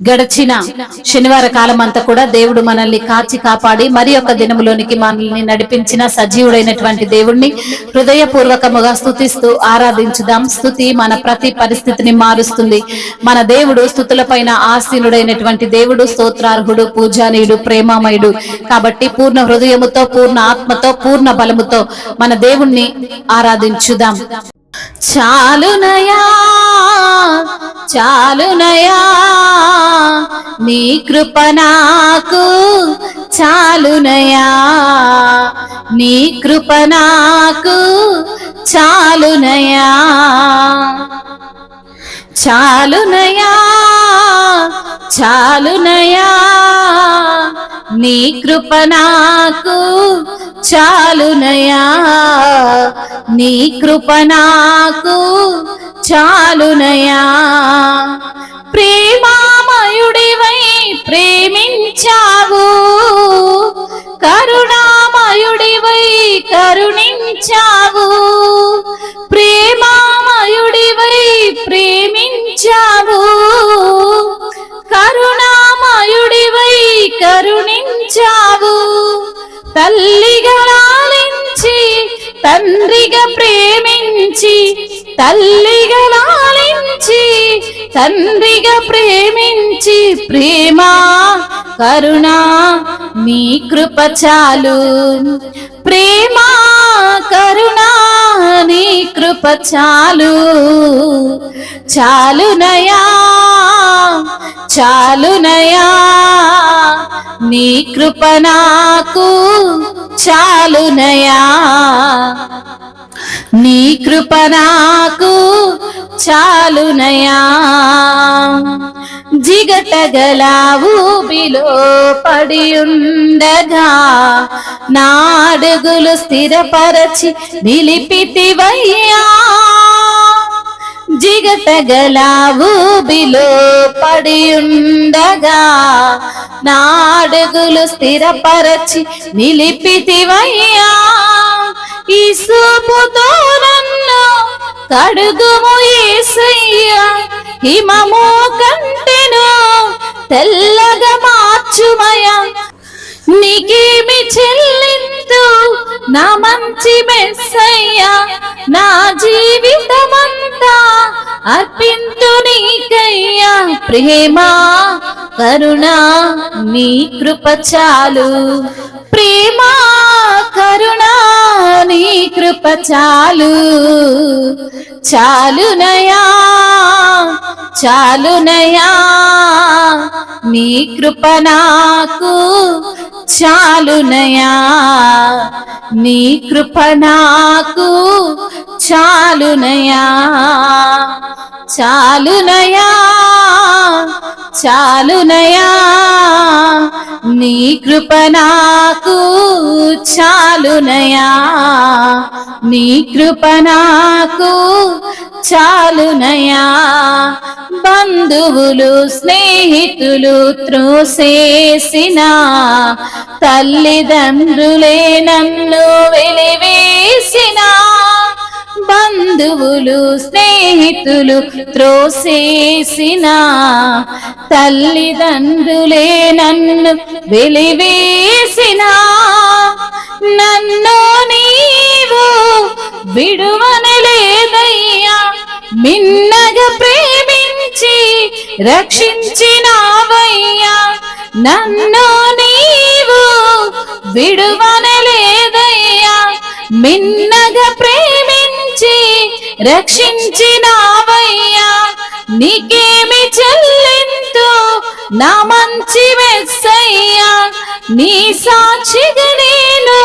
గడిచిన శనివార కాలం అంతా కూడా దేవుడు మనల్ని కాచి కాపాడి మరి ఒక దినములోనికి మనల్ని నడిపించిన సజీవుడైనటువంటి దేవుణ్ణి హృదయపూర్వకముగా స్తుతిస్తూ ఆరాధించుదాం. స్తుతి మన ప్రతి పరిస్థితిని మారుస్తుంది. మన దేవుడు స్తుతులపైన ఆసీనుడైనటువంటి దేవుడు, స్తోత్రార్హుడు, పూజానీయుడు, ప్రేమామయుడు. కాబట్టి పూర్ణ హృదయముతో, పూర్ణ ఆత్మతో, పూర్ణ బలముతో మన దేవుణ్ణి ఆరాధించుదాం. చాలునయా చాలునయా నీ కృప నాకు చాలునయా, నీ కృప నాకు చాలునయా, చాలునయా చాలునయా నీ కృప నాకు చాలునయా, నీ కృప నాకు చాలునయా. ప్రేమామయుడివై ప్రేమించావు, కరుణామయుడివై కరుణించావు, ప్రేమామయుడివై ప్రేమించావు, కరుణామయుడివై కరుణించావు. తల్లిగా లాలించి తండ్రిగా ప్రేమించి, తల్లిగా లాలించి తండ్రిగా ప్రేమించి, ప్రేమ కరుణ నీ కృప చాలు, ప్రేమ కరుణ నీ కృప చాలు, చాలునయా చాలునయా నీ కృప నాకు చాలునయా, నీ కృప నాకు చాలునయా. జిగటగల ఊబిలో పడి ఉండగా నా అడుగులు స్థిరపరచి నిలిపితివయ్యా, జిగటగల ఊబిలో పడి ఉండగా నా అడుగులు స్థిరపరచి నిలిపితివయ్యా. ఈ సూపుతో నన్ను కడుగుము యేసయ్యా, హిమము కంటెను తెల్లగా మార్చుమయ్యా. నీకేమి చెల్లింతు నా మంచి మెస్సయ్యా, నా జీవితమంతా అర్పింతు నీకయ్యా. ప్రేమ కరుణ నీ కృప చాలు, ప్రేమ కరుణ నీ కృప చాలు, చాలునయా చాలునయా నీ కృప నాకు చాలునయా, నీ కృప నాకు చాలునయా, చాలునయా చాలునయా నీ కృప నాకు చాలునయా, నీ కృప నాకు చాలునయా. బంధువులు స్నేహితులు త్రోసేసిన, తల్లిదండ్రులే నన్ను వెలివేసిన, బంధువులు స్నేహితులు త్రోసేసిన, తల్లిదండ్రులే నన్ను వెలివేసిన, నన్ను నీవు విడువనలేదయ్యా, మిన్నగా ప్రేమించి రక్షించినావయ్యా, నన్ను నీవు విడువనలేదయ్యా, మిన్నగా ప్రేమించి రక్షించినావయ్యా. నీకేమి చెల్లింతు నా మంచి మెస్సయ్యా, నీ సాక్షిగా నేను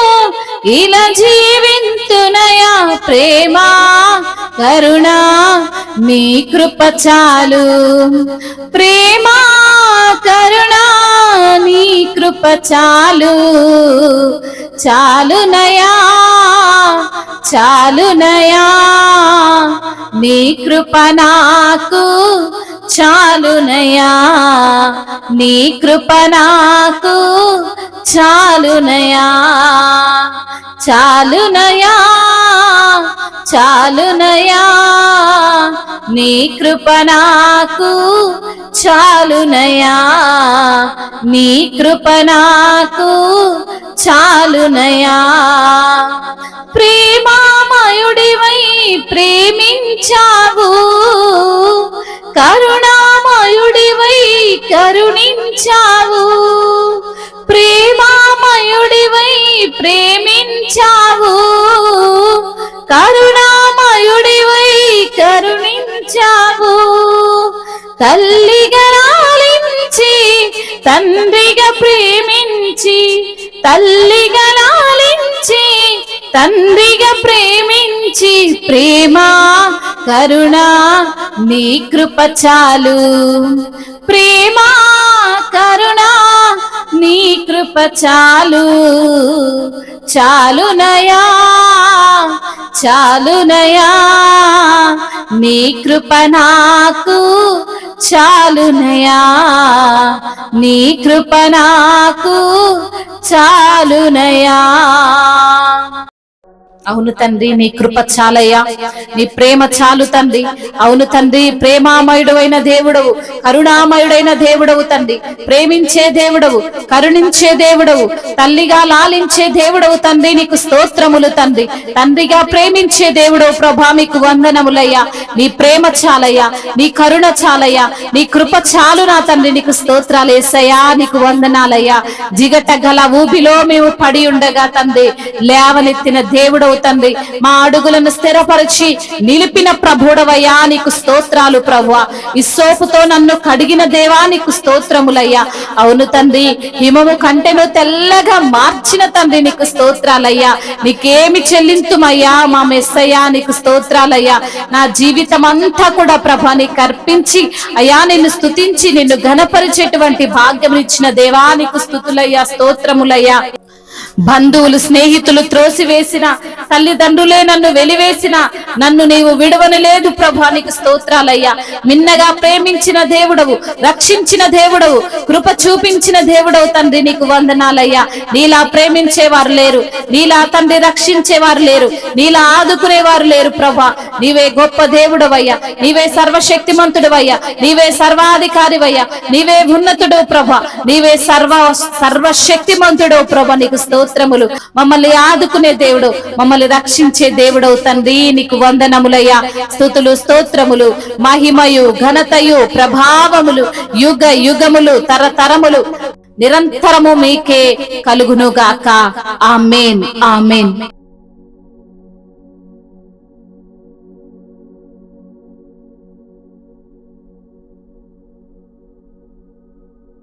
ఇలా జీవింతునయా. ప్రేమ కరుణ నీ కృప చాలు, ప్రేమ కరుణ నీ కృప చాలు, చాలునయా చాలునయా నీ కృప నాకు చాలునయా, నీ కృప నాకు చాలునయా, చాలునయా చాలునయా నీ కృప నాకు చాలునయా, నీ కృప నాకు చాలునయా. ప్రేమామయుడివై ప్రేమించావు, కరుణామయుడివై కరుణించావు. ప్రేమామయుడివై ప్రేమించావు, కరుణామయుడివై కరుణించావు. తల్లిగా లాలించి తండ్రిగా ప్రేమించి, తల్లిగా లాలించి తండ్రిగా ప్రేమించి, ప్రేమ కరుణ నీ కృప చాలు. ప్రేమ కరుణ నీ కృప చాలు. చాలునయా, చాలునయా, నీ కృప నాకు చాలునయా, నీ కృప నాకు చాలునయా. అవును తండ్రి, నీ కృప చాలయ్యా, నీ ప్రేమ చాలు తండ్రి. అవును తండ్రి, ప్రేమామయుడైన దేవుడవు, కరుణామయుడైన దేవుడవు తండ్రి. ప్రేమించే దేవుడవు, కరుణించే దేవుడవు, తల్లిగా లాలించే దేవుడవు తండ్రి. నీకు స్తోత్రములు తండ్రి. తండ్రిగా ప్రేమించే దేవుడవు ప్రభా, మీకు వందనములయ్యా. నీ ప్రేమ చాలయ్యా, నీ కరుణ చాలయ్యా, నీ కృప చాలు నా తండ్రి. నీకు స్తోత్రాలు యేసయ్యా, నీకు వందనాలయ్యా. జిగట గల ఊబిలో మేము పడి ఉండగా తండ్రి లేవనెత్తిన దేవుడవు తండ్రి. మా అడుగులను స్థిరపరిచి నిలిపిన ప్రభుడవయ్యా, నీకు స్తోత్రాలు ప్రభువా. ఇస్సోపుతో నన్ను కడిగిన దేవా, నీకు స్తోత్రములయ్యా. అవును తండ్రి, హిమము కంటెను తెల్లగా మార్చిన తండ్రి, నీకు స్తోత్రాలయ్యా. నీకేమి చెల్లింతుమయ్యా మా మెస్సయ్యా, నీకు స్తోత్రాలయ్యా. నా జీవితం అంతా కూడా ప్రభా నీకు అర్పించి అయ్యా, నిన్ను స్తుతించి నిన్ను ఘనపరిచేటువంటి భాగ్యం ఇచ్చిన దేవా, నీకు స్తుతులయ్యా, స్తోత్రములయ్యా. బంధువులు స్నేహితులు త్రోసివేసిన, తల్లిదండ్రులే నన్ను వెలివేసిన, నన్ను నీవు విడవని లేదు ప్రభా, నీకు స్తోత్రాలయ్యా. మిన్నగా ప్రేమించిన దేవుడవు, రక్షించిన దేవుడవు, కృప చూపించిన దేవుడవు తండ్రి, నీకు వందనాలయ్యా. నీలా ప్రేమించేవారు లేరు, నీలా తండ్రి రక్షించేవారు లేరు, నీలా ఆదుకునేవారు లేరు ప్రభా. నీవే గొప్ప దేవుడవయ్యా, నీవే సర్వశక్తిమంతుడవయ్యా, నీవే సర్వాధికారివయ్యా, నీవే ఉన్నతుడు ప్రభా, నీవే సర్వశక్తిమంతుడు ప్రభా. నీకు స్తోత్రములు. మమ్మల్ని ఆదుకునే దేవుడు, మమ్మల్ని రక్షించే దేవుడవు తండ్రి, నీకు వందనములయ్యా. స్తుతులు స్తోత్రములు మహిమయు ఘనతయు ప్రభావములు యుగ యుగములు తరతరములు నిరంతరము మీకే కలుగునుగాక. ఆమేన్, ఆమేన్.